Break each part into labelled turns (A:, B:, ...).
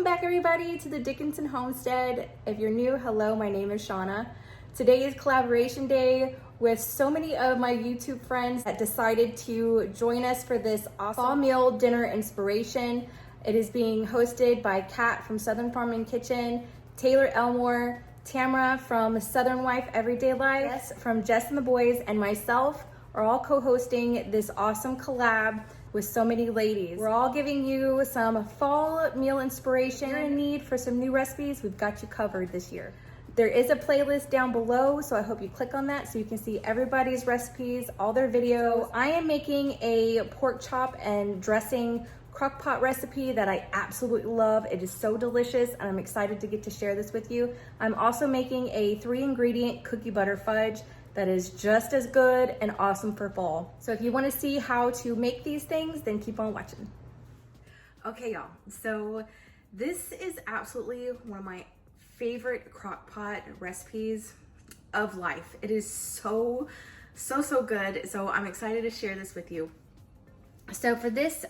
A: back everybody to the Dickinson Homestead. If you're new, hello, my name is Shauna. Today is collaboration day with so many of my YouTube friends that decided to join us for this awesome fall meal dinner inspiration. It is being hosted by Kat from Southern Farm and Kitchen, Taylor Elmore, Tamara from Southern Wife Everyday Life, Jess from Jess and the Boys, and myself are all co-hosting this awesome collab with so many ladies. We're all giving you some fall meal inspiration. If you're in need for some new recipes, we've got you covered this year. There is a playlist down below, so I hope you click on that so you can see everybody's recipes, all their videos. I am making a pork chop and dressing crockpot recipe that I absolutely love. It is so delicious and I'm excited to get to share this with you. I'm also making a 3-ingredient cookie butter fudge that is just as good and awesome for fall. So if you want to see how to make these things, then keep on watching. Okay, y'all, so this is absolutely one of my favorite crockpot recipes of life. It is so good. So I'm excited to share this with you. So for this,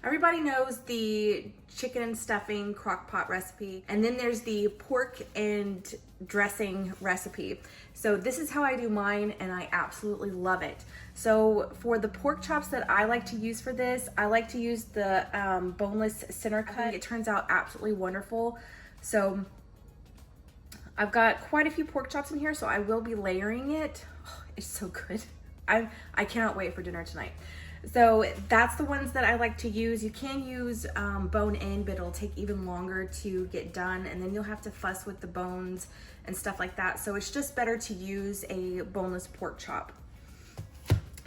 A: everybody knows the chicken and stuffing crockpot recipe, and then there's the pork and dressing recipe. So this is how I do mine, and I absolutely love it. So for the pork chops that I like to use for this, I like to use the boneless center cut. It turns out absolutely wonderful. So I've got quite a few pork chops in here, so I will be layering it. Oh, it's so good. I cannot wait for dinner tonight. So that's the ones that I like to use. You can use bone in, but it'll take even longer to get done, and then you'll have to fuss with the bones and stuff like that. So it's just better to use a boneless pork chop.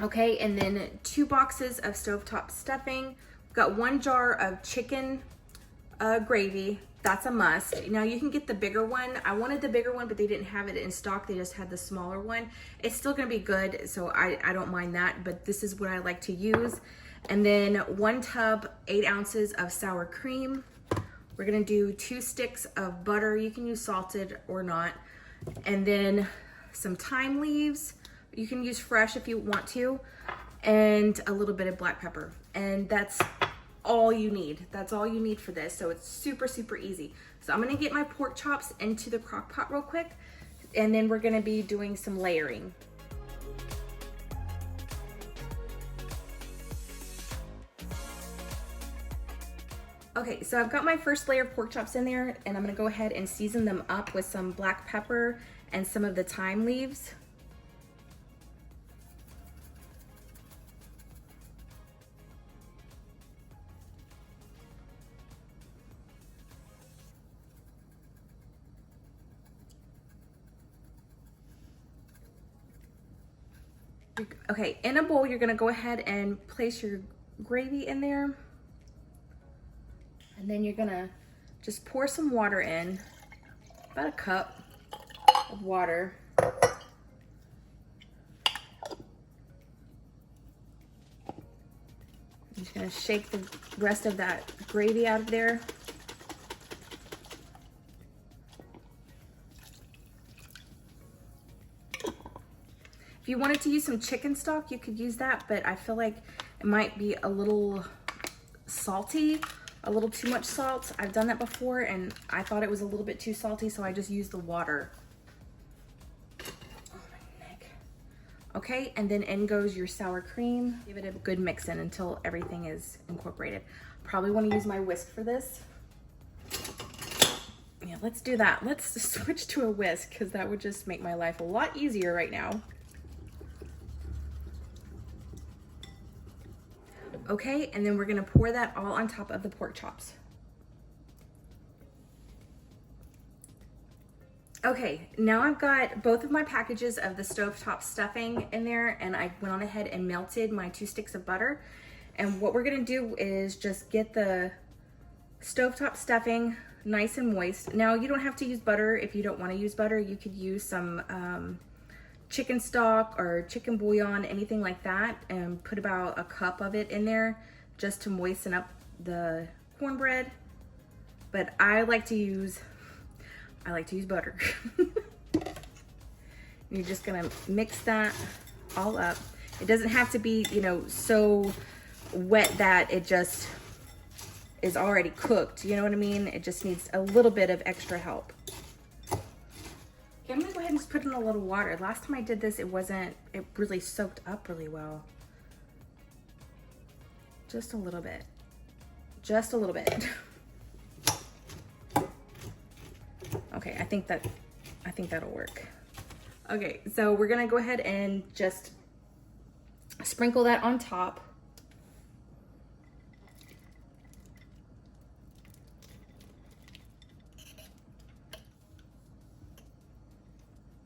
A: Okay, and then 2 boxes of stovetop stuffing. We've got 1 jar of chicken gravy. That's a must. Now you can get the bigger one. I wanted the bigger one, but they didn't have it in stock. They just had the smaller one. It's still gonna be good, so I don't mind that, but this is what I like to use. And then 1 tub, 8 ounces of sour cream. We're gonna do 2 sticks of butter. You can use salted or not. And then some thyme leaves. You can use fresh if you want to. And a little bit of black pepper. And that's all you need. That's all you need for this. So it's super easy. So I'm gonna get my pork chops into the crock pot real quick, and then we're gonna be doing some layering. Okay, so I've got my first layer of pork chops in there, and I'm gonna go ahead and season them up with some black pepper and some of the thyme leaves. Okay, in a bowl, you're gonna go ahead and place your gravy in there. And then you're gonna just pour some water in, about a cup of water. I'm just gonna shake the rest of that gravy out of there. If you wanted to use some chicken stock, you could use that, but I feel like it might be a little salty, a little too much salt. I've done that before and I thought it was a little bit too salty, so I just used the water. Oh, my neck. Okay, and then in goes your sour cream. Give it a good mix in until everything is incorporated. Probably want to use my whisk for this. Yeah, let's do that. Let's switch to a whisk because that would just make my life a lot easier right now. Okay, and then we're gonna pour that all on top of the pork chops. Okay, now I've got both of my packages of the stovetop stuffing in there, and I went on ahead and melted my 2 sticks of butter. And what we're gonna do is just get the stovetop stuffing nice and moist. Now you don't have to use butter if you don't wanna use butter. You could use some chicken stock or chicken bouillon, anything like that, and put about a cup of it in there just to moisten up the cornbread. But I like to use butter. You're just gonna mix that all up. It doesn't have to be, you know, so wet that it just is already cooked. You know what I mean? It just needs a little bit of extra help. Okay, I'm gonna go ahead and just put in a little water. Last time I did this, it really soaked up really well. Just a little bit. Just a little bit. Okay, I think that'll work. Okay, so we're gonna go ahead and just sprinkle that on top.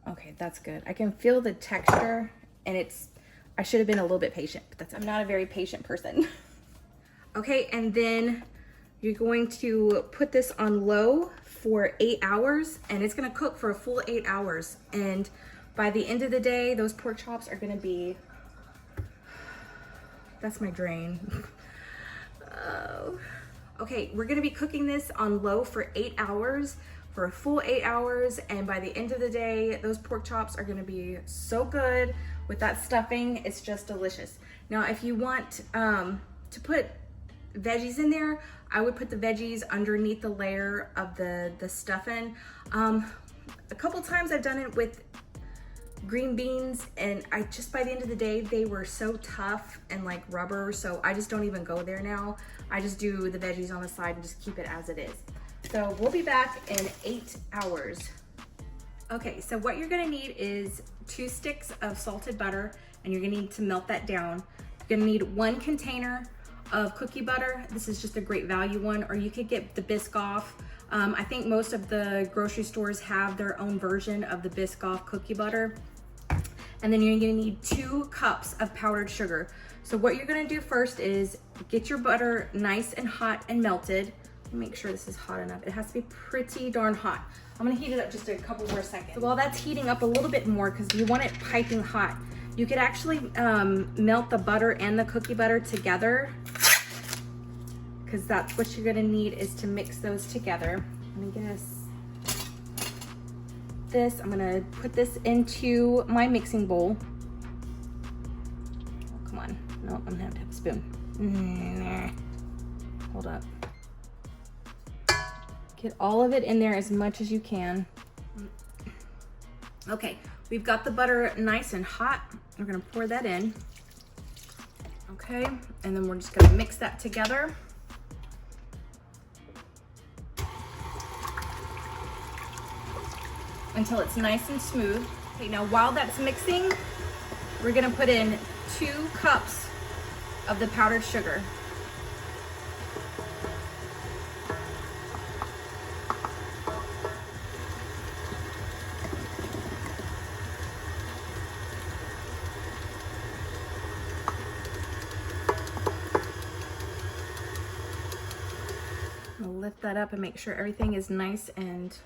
A: Okay, that's good. I can feel the texture, and I should have been a little bit patient, but I'm not a very patient person. Okay, and then you're going to put this on low for 8 hours, and it's gonna cook for a full 8 hours. And by the end of the day, those pork chops are gonna be, that's my drain. Oh. Okay, we're gonna be cooking this on low for 8 hours, for a full 8 hours, and by the end of the day, those pork chops are gonna be so good with that stuffing. It's just delicious. Now, if you want to put veggies in there, I would put the veggies underneath the layer of the stuffing. A couple times I've done it with green beans, and by the end of the day, they were so tough and like rubber, so I just don't even go there now. I just do the veggies on the side and just keep it as it is. So we'll be back in 8 hours. Okay, so what you're gonna need is 2 sticks of salted butter, and you're gonna need to melt that down. You're gonna need 1 container of cookie butter. This is just a great value one, or you could get the Biscoff. I think most of the grocery stores have their own version of the Biscoff cookie butter. And then you're gonna need 2 cups of powdered sugar. So what you're gonna do first is get your butter nice and hot and melted. Make sure this is hot enough. It has to be pretty darn hot. I'm gonna heat it up just a couple more seconds. So while that's heating up a little bit more, because you want it piping hot, you could actually melt the butter and the cookie butter together, because that's what you're gonna need, is to mix those together. Let me guess. I'm gonna put this into my mixing bowl. Oh, come on. No, I'm gonna have to have a spoon. Hold up. Get all of it in there as much as you can. Okay, we've got the butter nice and hot. We're gonna pour that in. Okay, and then we're just gonna mix that together. Until it's nice and smooth. Okay, now while that's mixing, we're gonna put in 2 cups of the powdered sugar. I'll lift that up and make sure everything is nice and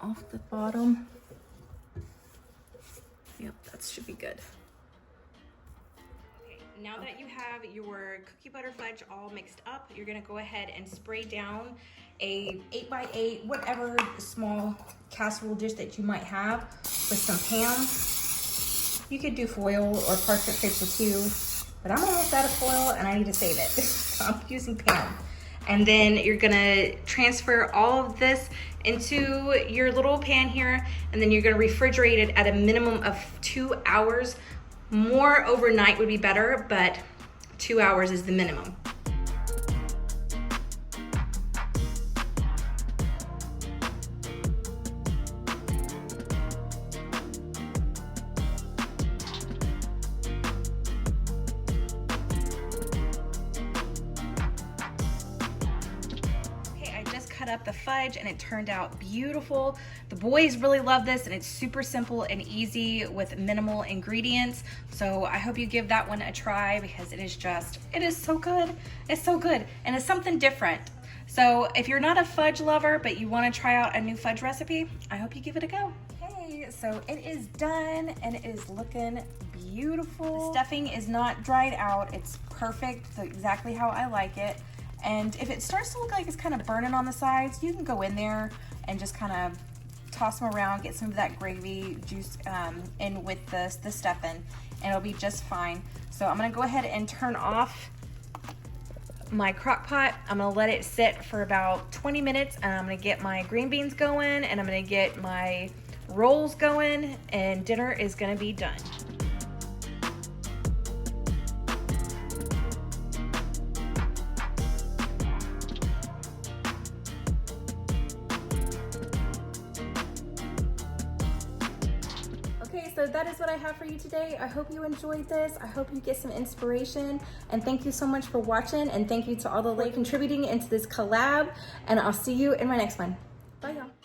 A: off the bottom. Yep, that should be good. Okay, now that you have your cookie butter fudge all mixed up, you're gonna go ahead and spray down a 8x8, whatever small casserole dish that you might have, with some Pam. You could do foil or parchment paper too, but I'm almost out of foil and I need to save it. So I'm using Pam. And then you're gonna transfer all of this into your little pan here, and then you're gonna refrigerate it at a minimum of 2 hours. More overnight would be better, but 2 hours is the minimum. Up the fudge and it turned out beautiful. The boys really love this, and it's super simple and easy with minimal ingredients. So I hope you give that one a try, because it is so good. It's so good, and it's something different. So if you're not a fudge lover but you want to try out a new fudge recipe, I hope you give it a go. Okay, so it is done and it is looking beautiful. The stuffing is not dried out. It's perfect, so exactly how I like it. And if it starts to look like it's kind of burning on the sides, you can go in there and just kind of toss them around, get some of that gravy juice in with the stuffing, and it'll be just fine. So I'm gonna go ahead and turn off my crock pot. I'm gonna let it sit for about 20 minutes and I'm gonna get my green beans going and I'm gonna get my rolls going and dinner is gonna be done. Okay, so that is what I have for you today. I hope you enjoyed this. I hope you get some inspiration, and thank you so much for watching, and thank you to all the ladies contributing into this collab, and I'll see you in my next one. Bye y'all.